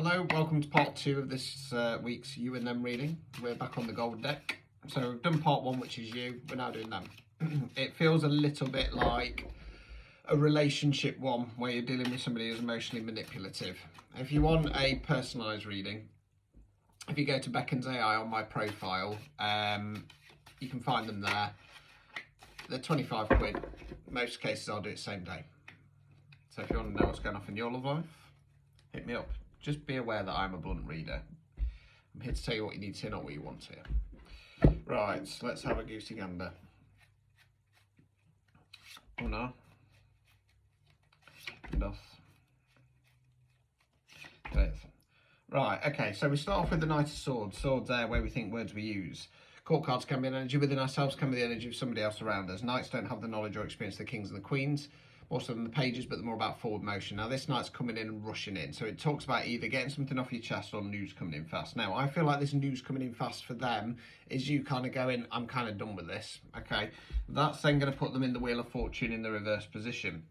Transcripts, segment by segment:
Hello, welcome to part 2 of this week's You and Them reading. We're back on the gold deck. So we've done part 1, which is you. We're now doing them. It feels a little bit like a relationship one where you're dealing with somebody who's emotionally manipulative. If you want a personalised reading, if you go to Beckons AI on my profile, you can find them there. They're 25 quid. Most cases I'll do it same day. So if you want to know what's going on in your love life, hit me up. Just be aware that I'm a blunt reader. I'm here to tell you what you need to hear, not what you want to hear. Right, so let's have a goosey gander. Oh no. Enough. Right, okay, so we start off with the Knight of Swords. Swords there where we think words we use. Court cards can be an energy within ourselves, can be the energy of somebody else around us. Knights don't have the knowledge or experience of the kings and the queens. More so than the pages, but they're more about forward motion. Now this knight's coming in and rushing in, so it talks about either getting something off your chest or news coming in fast. Now I feel like this news coming in fast for them is you kind of going, I'm kind of done with this, okay? That's then going to put them in the Wheel of Fortune in the reverse position.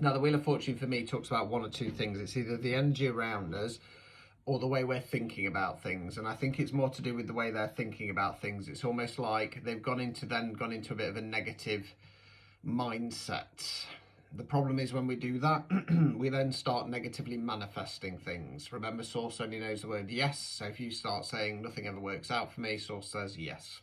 Now the Wheel of Fortune for me talks about one or two things. It's either the energy around us or the way we're thinking about things, and I think it's more to do with the way they're thinking about things. It's almost like they've gone into a bit of a negative mindset. The problem is when we do that, we then start negatively manifesting things. Remember, Source only knows the word yes, so if you start saying nothing ever works out for me, Source says yes.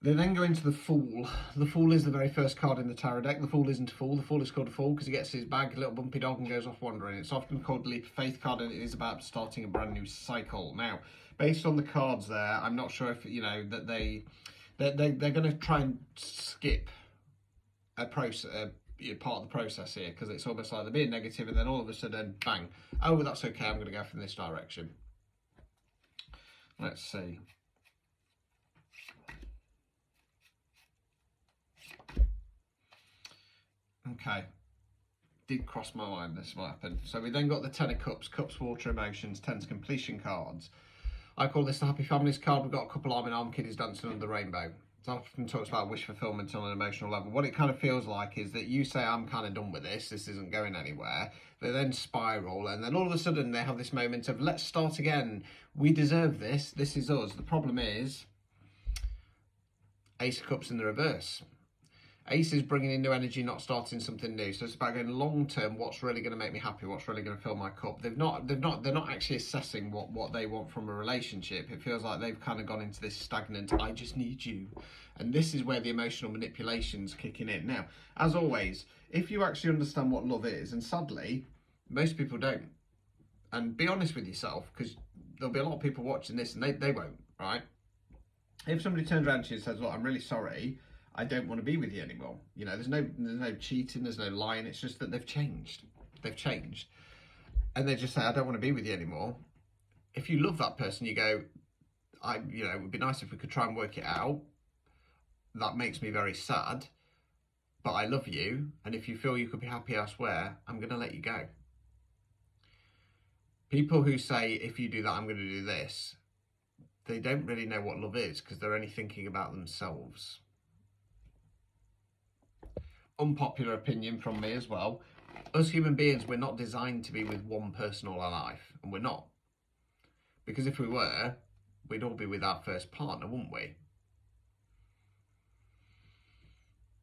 They then go into the Fool. The Fool is the very first card in the tarot deck. The Fool isn't a fool. The Fool is called a fool because he gets his bag, a little bumpy dog, and goes off wandering. It's often called the Leap of Faith card, and it is about starting a brand new cycle. Now, based on the cards there, I'm not sure if, you know, that they're going to try and skip a process, part of the process here, because it's almost like they're being negative and then all of a sudden, bang, oh, well, that's okay, I'm going to go from this direction. Let's see. Okay. Did cross my mind this might happen. So we then got the Ten of Cups, Cups, Water, Emotions, Tense Completion cards. I call this the Happy Families card. We've got a couple arm in arm kiddies dancing under the rainbow. It often talks about wish fulfillment on an emotional level. What it kind of feels like is that you say, I'm kind of done with this isn't going anywhere. They then spiral, and then all of a sudden they have this moment of, let's start again. We deserve this. This is us. The problem is Ace of Cups in the reverse. Ace is bringing in new energy, not starting something new. So it's about going long term. What's really going to make me happy? What's really going to fill my cup? They're not actually assessing what they want from a relationship. It feels like they've kind of gone into this stagnant, I just need you. And this is where the emotional manipulation's kicking in. Now, as always, if you actually understand what love is, and sadly, most people don't. And be honest with yourself, because there'll be a lot of people watching this and they won't, right? If somebody turns around to you and says, look, I'm really sorry, I don't want to be with you anymore. You know, there's no cheating, there's no lying. It's just that they've changed. They've changed. And they just say, I don't want to be with you anymore. If you love that person, you go, it would be nice if we could try and work it out. That makes me very sad, but I love you. And if you feel you could be happy elsewhere, I'm going to let you go. People who say, if you do that, I'm going to do this, they don't really know what love is because they're only thinking about themselves. Unpopular opinion from me as well. Us human beings, we're not designed to be with one person all our life, and we're not. Because if we were, we'd all be with our first partner, wouldn't we?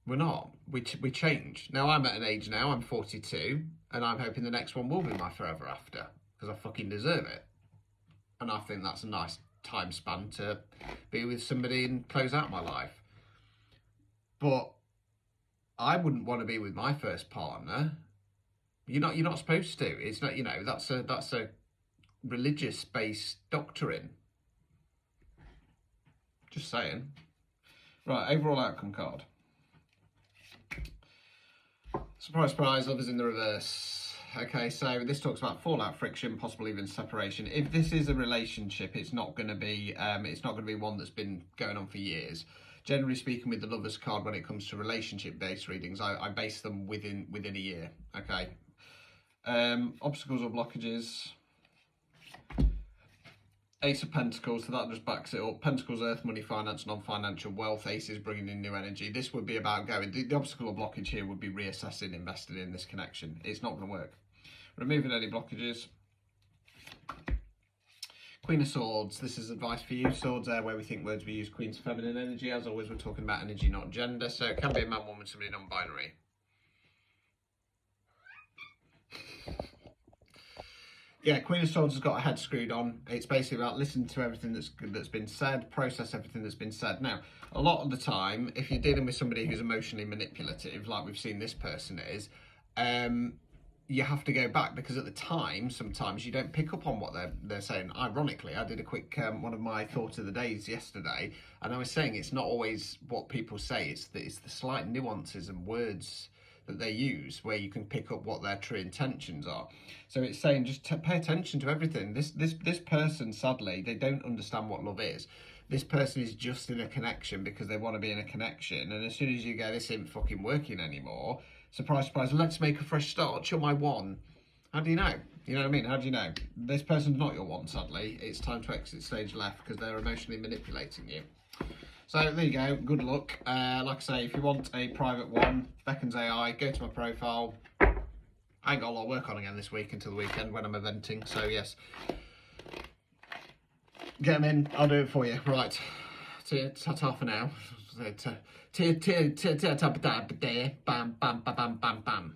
We're not. We change. Now I'm at an age now, I'm 42, and I'm hoping the next one will be my forever after, because I fucking deserve it. And I think that's a nice time span to be with somebody and close out my life. But I wouldn't want to be with my first partner. You're not supposed to. It's not, that's a religious based doctrine. Just saying. Right, overall outcome card. Surprise, surprise, love is in the reverse. Okay, so this talks about fallout, friction, possibly even separation. If this is a relationship, it's not going to be one that's been going on for years. Generally speaking, with the Lovers card, when it comes to relationship-based readings, I base them within a year. Okay. Obstacles or blockages. Ace of Pentacles, so that just backs it up. Pentacles, earth, money, finance, non-financial wealth. Ace is bringing in new energy. This would be about going. The obstacle or blockage here would be reassessing, investing in this connection. It's not going to work. Removing any blockages. Queen of Swords, this is advice for you. Swords are where we think words we use. Queen's feminine energy. As always, we're talking about energy, not gender. So it can be a man, woman, somebody non-binary. Yeah, Queen of Swords has got her head screwed on. It's basically about listening to everything that's been said, process everything that's been said. Now, a lot of the time, if you're dealing with somebody who's emotionally manipulative, like we've seen this person is, you have to go back, because at the time, sometimes you don't pick up on what they're saying. Ironically, I did a quick one of my thoughts of the days yesterday, and I was saying it's not always what people say. It's the slight nuances and words that they use where you can pick up what their true intentions are. So it's saying just pay attention to everything. This person, sadly, they don't understand what love is. This person is just in a connection because they want to be in a connection, and as soon as you go, this ain't fucking working anymore, surprise, surprise, let's make a fresh start, you're my one. How do you know? You know what I mean? How do you know? This person's not your one, sadly. It's time to exit stage left because they're emotionally manipulating you. So there you go, good luck. Like I say, if you want a private one, Beckons AI, go to my profile. I ain't got a lot of work on again this week until the weekend when I'm eventing, so yes. Get them in, I'll do it for you. Right, ta-ta for now. Bam, bam, bam, bam, bam.